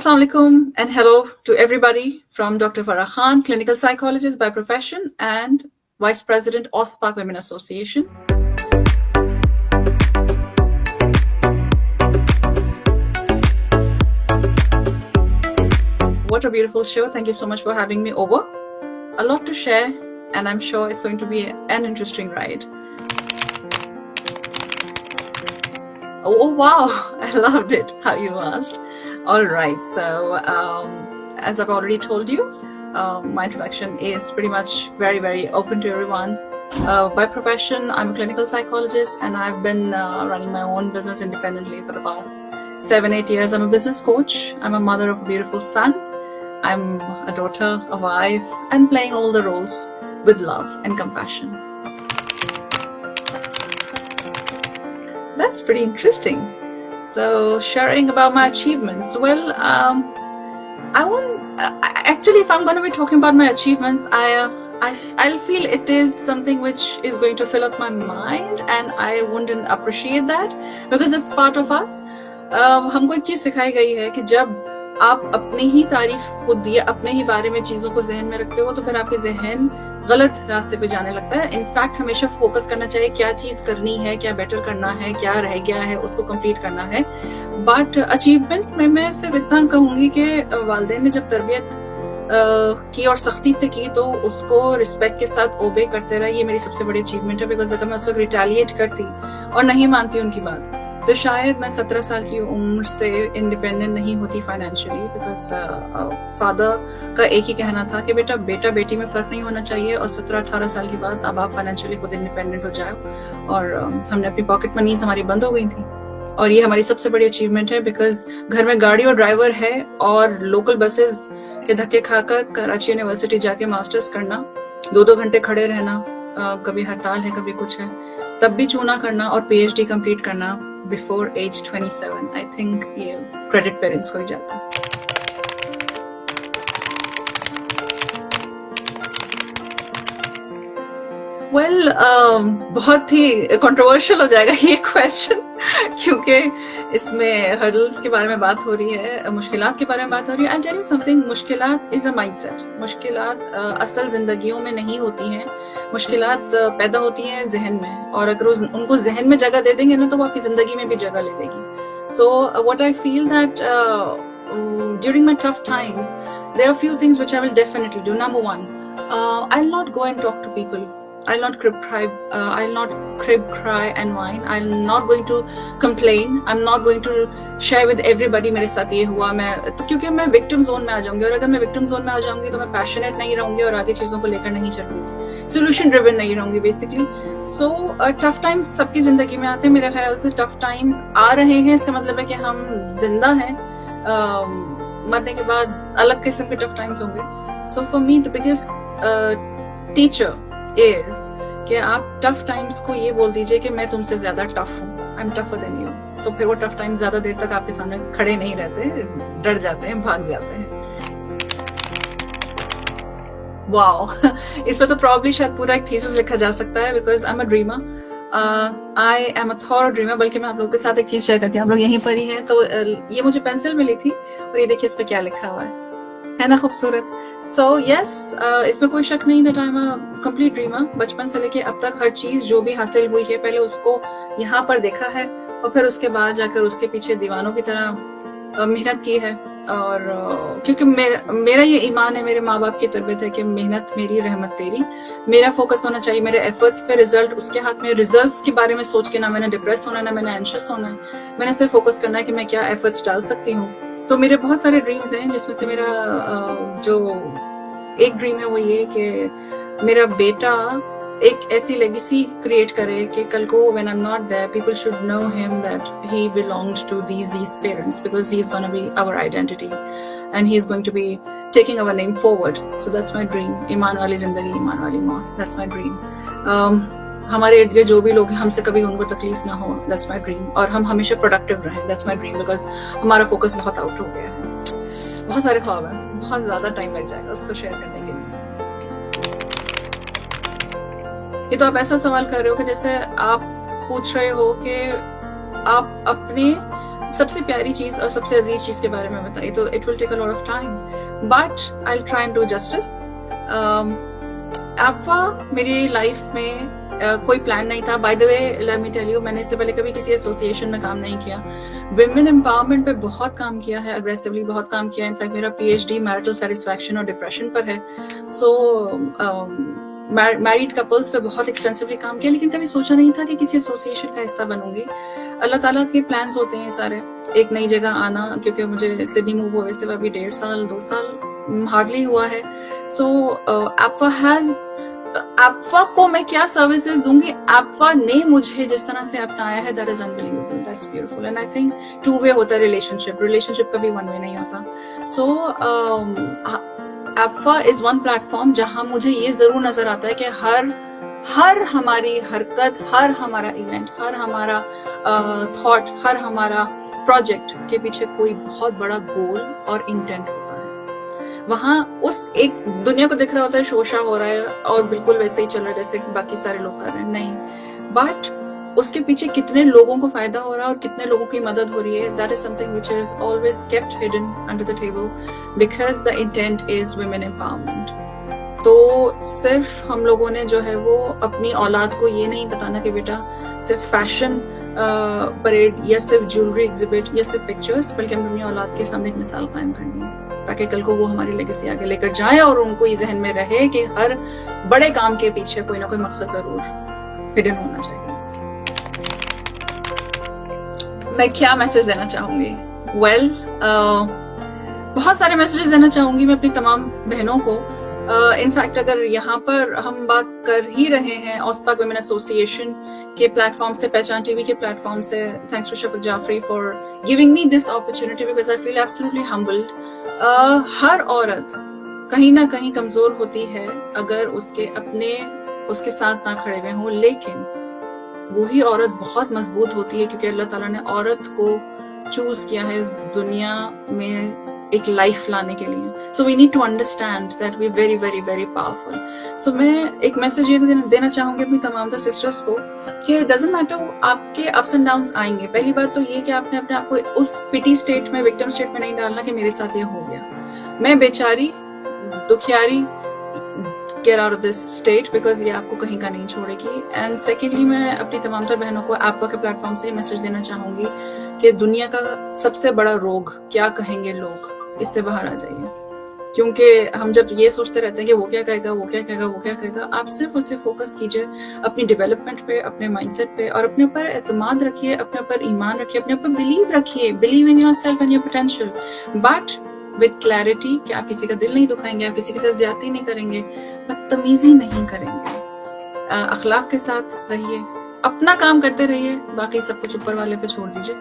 Assalamu alaikum and hello to everybody from Dr. Farah Khan, clinical psychologist by profession and Vice President OSPAC Women Association. What a beautiful show. Thank you so much for having me over. A lot to share and I'm sure it's going to be an interesting ride. Oh wow, I loved it how you asked. All right, so as I've already told you, my introduction is pretty much very open to everyone. By profession, I'm a clinical psychologist and I've been running my own business independently for the past 7-8 years. I'm a business coach. I'm a mother of a beautiful son. I'm a daughter, a wife, and playing all the roles with love and compassion. That's pretty interesting. So sharing about my achievements. Well, actually, if I'm going to be talking about my achievements, I'll feel it is something which is going to fill up my mind and I wouldn't appreciate that because it's part of us. हमको एक चीज सिखाई गई है कि जब आप अपनी ही तारीफ खुद या अपने ही बारे में चीजों को जहन में रखते हो तो फिर आपके जहन गलत रास्ते पे जाने लगता है. इनफैक्ट हमेशा फोकस करना चाहिए क्या चीज करनी है, क्या बेटर करना है, क्या रह गया है उसको कंप्लीट करना है. बट अचीवमेंट्स में मैं सिर्फ इतना कहूंगी कि वालिदैन ने जब तरबियत की और सख्ती से की तो उसको रिस्पेक्ट के साथ ओबे करते रहे. ये मेरी सबसे बड़ी अचीवमेंट है बिकॉज अगर मैं उस वक्त रिटेलिएट करती और नहीं मानती उनकी बात तो शायद मैं 17 साल की उम्र से इंडिपेंडेंट नहीं होती फाइनेंशियली बिकॉज फादर का एक ही कहना था कि बेटा बेटी में फर्क नहीं होना चाहिए और 17-18 साल के बाद अब आप फाइनेंशियली खुद इंडिपेंडेंट हो जाओ. और हमने अपनी पॉकेट मनीज हमारी बंद हो गई थी और ये हमारी सबसे बड़ी अचीवमेंट है बिकॉज घर में गाड़ी और ड्राइवर है और लोकल बसेस के धक्के खाकर कराची यूनिवर्सिटी जाके मास्टर्स करना, 2-2 घंटे खड़े रहना, कभी हड़ताल है कभी कुछ है, तब भी चूना करना और पीएचडी कंप्लीट करना बिफोर एज 27. आई थिंक ये क्रेडिट पेरेंट्स को ही जाता है. वेल बहुत ही कंट्रोवर्शियल हो जाएगा ये क्वेश्चन क्योंकि इसमें हर्डल्स के बारे में बात हो रही है, मुश्किलात के बारे में बात हो रही है. आई टेल यू समथिंग, मुश्किलात इज अ माइंडसेट. मुश्किलात असल जिंदगियों में नहीं होती हैं, मुश्किलात पैदा होती हैं जहन में और अगर उनको जहन में जगह दे देंगे ना तो वो आपकी जिंदगी में भी जगह ले लेगी. So what I feel that during my tough times there are few things which I will definitely do. Number one, I'll not go and talk to people. I'll not crib, cry and whine. I'm not going to complain. I'm not going to share with everybody मेरे साथ ये हुआ. मैं तो क्योंकि मैं victim zone में आ जाऊंगी और अगर मैं victim zone में आ जाऊंगी तो मैं passionate नहीं रहूंगी और आगे चीजों को लेकर नहीं चलूंगी, solution driven नहीं रहूंगी basically. So tough times सबकी जिंदगी में आते हैं. मेरे ख्याल से tough times आ रहे हैं इसका मतलब है कि हम जिंदा हैं. मरने के बाद अलग किस्म के tough times होंगे. So for me the biggest teacher is कि आप टफ टाइम्स को ये बोल दीजिए कि मैं तुमसे ज्यादा टफ हूँ, I am tougher than you. तो फिर वो टफ टाइम्स ज्यादा देर तक आपके सामने खड़े नहीं रहते, डर जाते हैं, भाग जाते हैं. वाओ इस पे तो प्रॉब्ली शायद पूरा एक थीसिस लिखा जा सकता है because I am a dreamer. I am a Thor dreamer. बल्कि मैं आप लोगों के साथ एक चीज शेयर करती हूँ, आप लोग यहीं पर ही हैं तो ये मुझे पेंसिल मिली थी और ये देखिए इस पे क्या लिखा हुआ है ना खूबसूरत. So yes, इसमें कोई शक नहीं that I'm a complete dreamer. बचपन से लेके अब तक हर चीज जो भी हासिल हुई है पहले उसको यहाँ पर देखा है और फिर उसके बाद जाकर उसके पीछे दीवानों की तरह मेहनत की है. और क्योंकि मेरा ये ईमान है, मेरे माँ बाप की तरबियत है कि मेहनत मेरी रहमत तेरी. मेरा फोकस होना चाहिए मेरे एफर्ट्स पे, रिजल्ट उसके हाथ में. रिजल्ट्स के बारे में सोच के ना मैंने डिप्रेस होना, ना मैंने एंशियस होना है. मैंने सिर्फ फोकस करना है कि मैं क्या एफर्ट्स डाल सकती हूँ. तो मेरे बहुत सारे ड्रीम्स हैं जिसमें से मेरा जो एक ड्रीम है वो ये कि मेरा बेटा एक ऐसी लेगेसी क्रिएट करे कि कल को when I'm not there people should know him that he belongs to these parents because he is going to be our identity and he is going to be taking our name forward. So that's my dream. ईमान वाली जिंदगी, ईमान वाली मौत. That's my dream. हमारे इर्द गिर्द जो भी लोग हैं हमसे कभी उनको तकलीफ ना हो. That's my dream. और हम हमेशा प्रोडक्टिव रहें. That's my dream because हमारा फोकस बहुत आउट हो गया है. बहुत सारे ख्वाब हैं, बहुत ज्यादा टाइम लग जाएगा उसको शेयर करने के लिए. ये तो आप ऐसा सवाल कर रहे हो कि जैसे आप पूछ रहे हो कि आप अपने सबसे प्यारी चीज और सबसे अजीज चीज के बारे में बताइए तो it will take a lot of time, but I will try and do justice. आपवा मेरी लाइफ में कोई प्लान नहीं था। By the way let me tell you, मैंने इससे पहले कभी किसी एसोसिएशन में काम नहीं किया। विमेन एम्पावरमेंट पे बहुत काम किया है, अग्रेसिवली बहुत काम किया है। इनफैक्ट मेरा पीएचडी मैरिटल सेटिस्फैक्शन और डिप्रेशन पर है। सो मैरिड कपल्स पे बहुत एक्सटेंसिवली काम किया, लेकिन कभी सोचा नहीं था कि किसी एसोसिएशन का हिस्सा बनूंगी। अल्लाह ताला के प्लान्स होते हैं सारे। एक नई जगह आना, क्योंकि मुझे सिडनी मूव हुए से अभी 1.5 साल 2 साल हार्डली हुआ है। सो आपवा को मैं क्या सर्विसेज दूंगी, आपवा ने मुझे जिस तरह से अपनाया है, that is unbelievable, that's beautiful. And I think 2 वे होता है रिलेशनशिप कभी 1 वे नहीं होता। सो आपवा इज वन प्लेटफॉर्म जहां मुझे ये जरूर नजर आता है कि हर हमारी हरकत, हर हमारा इवेंट, हर हमारा थॉट, हर हमारा प्रोजेक्ट के पीछे कोई बहुत बड़ा गोल और इंटेंट होता है। वहां उस एक दुनिया को दिख रहा होता है शोशा हो रहा है और बिल्कुल वैसे ही चल रहा है जैसे कि बाकी सारे लोग कर रहे हैं, नहीं, बट उसके पीछे कितने लोगों को फायदा हो रहा है और कितने लोगों की मदद हो रही है, that is something which is always kept hidden under the table because the intent is women empowerment. तो सिर्फ हम लोगों ने जो है वो अपनी औलाद को ये नहीं बताना कि बेटा सिर्फ फैशन परेड या सिर्फ ज्वेलरी एग्जिबिट या सिर्फ पिक्चर्स, बल्कि हमें अपनी औलाद के सामने एक मिसाल कायम करनी है ताकि कल को वो हमारी लेगेसी आगे लेकर जाए और उनको ये जहन में रहे कि हर बड़े काम के पीछे कोई ना कोई मकसद जरूर हिडन होना चाहिए। मैं क्या मैसेज देना चाहूंगी? वेल, बहुत सारे मैसेजेस देना चाहूंगी मैं अपनी तमाम बहनों को। इनफैक्ट अगर यहाँ पर हम बात कर ही रहे हैं ऑस्पाक वुमेन एसोसिएशन के प्लेटफॉर्म से, पहचान टीवी के प्लेटफॉर्म से, thanks to Shafaq Jafri for giving me this opportunity because I feel absolutely humbled. हर औरत कहीं ना कहीं कमजोर होती है अगर उसके साथ ना खड़े हुए हों, लेकिन वही औरत बहुत मजबूत होती है क्योंकि अल्लाह ताला ने औरत को चूज किया है इस दुनिया में एक लाइफ लाने के लिए। So we need to understand that we very very very powerful. So मैं एक मैसेज ये देना चाहूंगी अपनी तमाम सिस्टर्स को कि डजंट मैटर, आपके अप्स एंड डाउन्स आएंगे। पहली बात तो ये कि आपने अपने आप को उस पिटी स्टेट में, विक्टिम स्टेट में नहीं डालना कि मेरे साथ ये हो गया, मैं बेचारी दुखियारी, get out of this state because ये आपको कहीं का नहीं छोड़ेगी। एंड सेकेंडली मैं अपनी तमाम तर बहनों को आपका के प्लेटफॉर्म से मैसेज देना चाहूंगी कि दुनिया का सबसे बड़ा रोग क्या कहेंगे लोग, इससे बाहर आ जाइए। क्योंकि हम जब ये सोचते रहते हैं कि वो क्या कहेगा, वो क्या कहेगा, वो क्या कहेगा, आप सिर्फ उससे फोकस कीजिए अपनी डेवलपमेंट पे, अपने माइंडसेट पे, और अपने ऊपर एतमाद रखिए, अपने ऊपर ईमान रखिए, अपने ऊपर बिलीव रखिए, believe in yourself and your potential, but with clarity कि आप किसी का दिल नहीं दुखाएंगे, आप किसी के साथ ज्यादती नहीं करेंगे, बदतमीजी नहीं करेंगे, अखलाक के साथ रहिए, अपना काम करते रहिए, बाकी सब कुछ ऊपर वाले पे छोड़ दीजिए।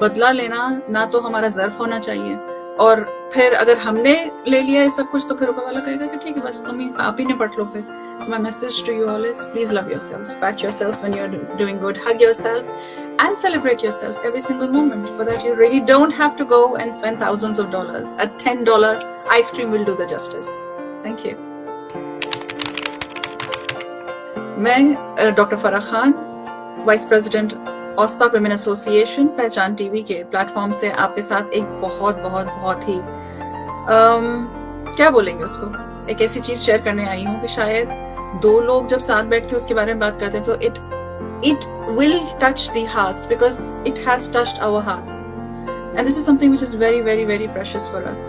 बदला लेना ना तो हमारा ज़र्फ होना चाहिए, और फिर अगर हमने ले लिया है सब कुछ तो फिर ऊपर वाला कहेगा कि ठीक है बस आप ही निपट लो फिर। So my message to you all is please love yourselves, pat yourselves when you're doing good, hug yourself and celebrate yourself every single moment. For that you really don't have to go and spend thousands of dollars. A $10 ice cream will do the justice. Thank you. मैं doctor Farah Khan, vice president ऑस्पाक women association Pehchaan TV के platform से आपके साथ एक बहुत ही क्या बोलेंगे उसको, एक ऐसी चीज शेयर करने आई हूँ कि शायद 2 लोग जब साथ बैठ के उसके बारे में बात करते हैं तो it will touch the hearts because it has touched our hearts and this is something which is very very very precious for us.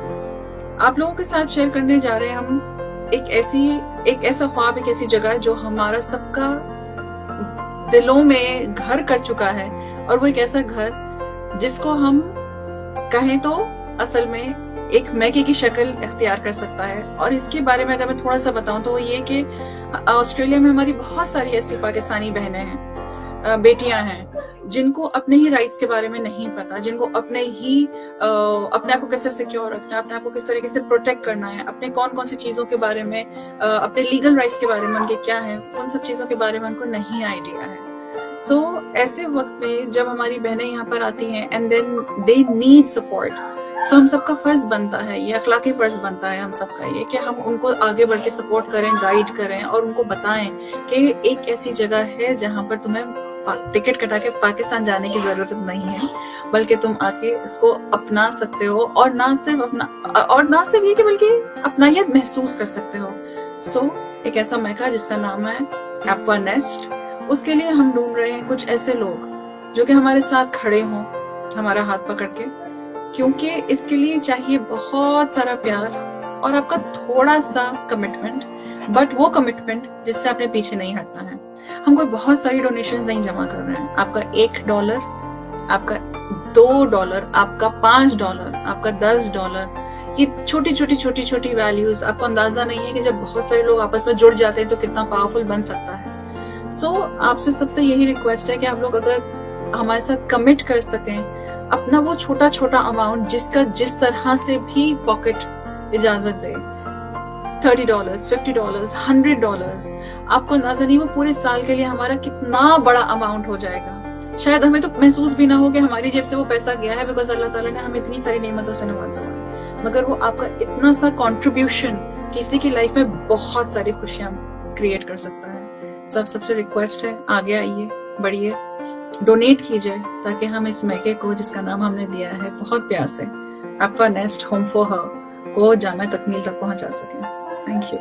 आप लोगों के साथ शेयर करने जा रहे हैं हम एक ऐसा ख्वाब, एक ऐसी जगह जो हमारा सबका दिलों में घर कर चुका है, और वो एक ऐसा घर जिसको हम कहें तो असल में एक मैके की शक्ल इख्तियार कर सकता है। और इसके बारे में अगर मैं थोड़ा सा बताऊं तो वो ये कि ऑस्ट्रेलिया में हमारी बहुत सारी ऐसी पाकिस्तानी बहनें हैं, बेटियां हैं, जिनको अपने ही राइट्स के बारे में नहीं पता, जिनको अपने आप को कैसे सिक्योर रखना है, अपने आप को किस तरीके से प्रोटेक्ट करना है, अपने कौन कौन सी चीजों के बारे में, अपने लीगल राइट्स के बारे में उनके क्या है, उन सब चीजों के बारे में उनको नहीं आइडिया है। सो ऐसे वक्त में जब हमारी बहनें यहाँ पर आती हैं and then they need support, so हम सबका फर्ज बनता है, ये अखलाकी फर्ज बनता है हम सबका ये कि हम उनको आगे बढ़ के सपोर्ट करें, गाइड करें और उनको बताएं कि एक ऐसी जगह है जहाँ पर तुम्हें टिकट कटा के पाकिस्तान जाने की जरूरत नहीं है, बल्कि तुम आके इसको अपना सकते हो, और ना सिर्फ ये कि बल्कि अपनायत महसूस कर सकते हो। सो एक ऐसा मैका जिसका नाम है एक्वा नेस्ट, उसके लिए हम ढूंढ रहे हैं कुछ ऐसे लोग जो कि हमारे साथ खड़े हों, हमारा हाथ पकड़ के, क्योंकि इसके लिए चाहिए बहुत सारा प्यार और आपका थोड़ा सा कमिटमेंट, बट वो कमिटमेंट जिससे आपने पीछे नहीं हटना है। हम कोई बहुत सारी डोनेशंस नहीं जमा कर रहे हैं। आपका $1, आपका $2, आपका $5, आपका $10, ये छोटी छोटी वैल्यूज, आपको अंदाजा नहीं है कि जब बहुत सारे लोग आपस में जुड़ जाते हैं तो कितना पावरफुल बन सकता है। सो आपसे सबसे यही रिक्वेस्ट है कि आप लोग अगर हमारे साथ कमिट कर सकें अपना वो छोटा अमाउंट, जिसका जिस तरह से भी पॉकेट इजाजत दे, $30, $50, $100, आपको अंदाजा नहीं वो पूरे साल के लिए हमारा कितना बड़ा अमाउंट हो जाएगा। शायद हमें तो महसूस भी ना हो कि हमारी जेब से वो पैसा गया है, बिकॉज अल्लाह ताला ने हमें इतनी सारी नेमतों से नवाजा है, मगर वो आपका इतना सा कंट्रीब्यूशन किसी की लाइफ में बहुत सारी खुशियां क्रिएट कर सकता है। सो आप सबसे रिक्वेस्ट है, आगे आइए, बढ़िए, डोनेट कीजिए, ताकि हम इस मैके को, जिसका नाम हमने दिया है बहुत प्यार से aqua nest home for her, को जामे तकमील तक पहुंचा सकें। Thank you.